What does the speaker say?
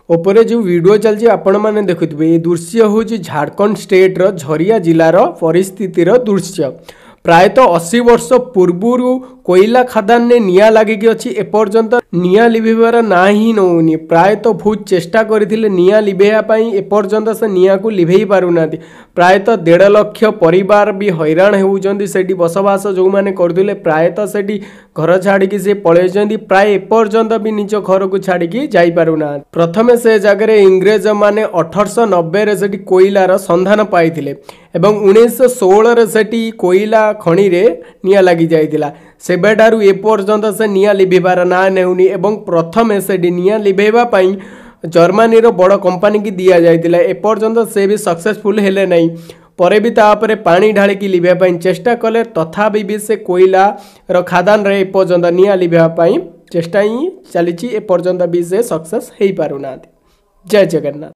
ओपरे जो वीडियो चलछि आपण माने देखुथिबे ये दृश्य होछि झारखंड स्टेट रो झरिया जिलार परिस्थितिर दृश्य। प्रायतः 80 वर्ष पूर्व कोयला खदान ने निया लागिकी अच्छी एपर्यंत निया लिभेबार ना ही नौनी। प्रायतः बहुत चेष्टा करथिले निया लिभेया पई एपर्यंत से निया को लिभेई पारुना। प्रायतः 1.5 लाख परिवार भी हैरान होउचंदी सेठी बसवास जो माने करथिले प्रायतः सेठी घर छाड़ी से पळेचंदी। प्राय एपर्यंत भी निज घर को छाड़ी जाई पारुना। प्रथमे से जगह इंग्रेज माने 1890 रे सेठी कोयलार संधान पाइथिले एवं 1916 रे सेठी कोयला खणी रे निया लागी जाइतिला। सेबेठारु एपर्यंत से निया लिभेबार ना नेउनी एवं प्रथमे से निया लिभेबा पई जर्मनी रो बड़ कंपनी की दिया जाइतिला। एपर्यंत से भी सक्सेसफुल हेले नहीं। परे भी तापरे पानी ढाली की लिभेबा पई चेष्टा कले तथापि भी से कोयला रो खादान रे एपर्यंत निया लिभेबा पई चेष्टा ही चलीछि। एपर्यंत भी से सक्सेस हेई पारुना। जय जगन्नाथ।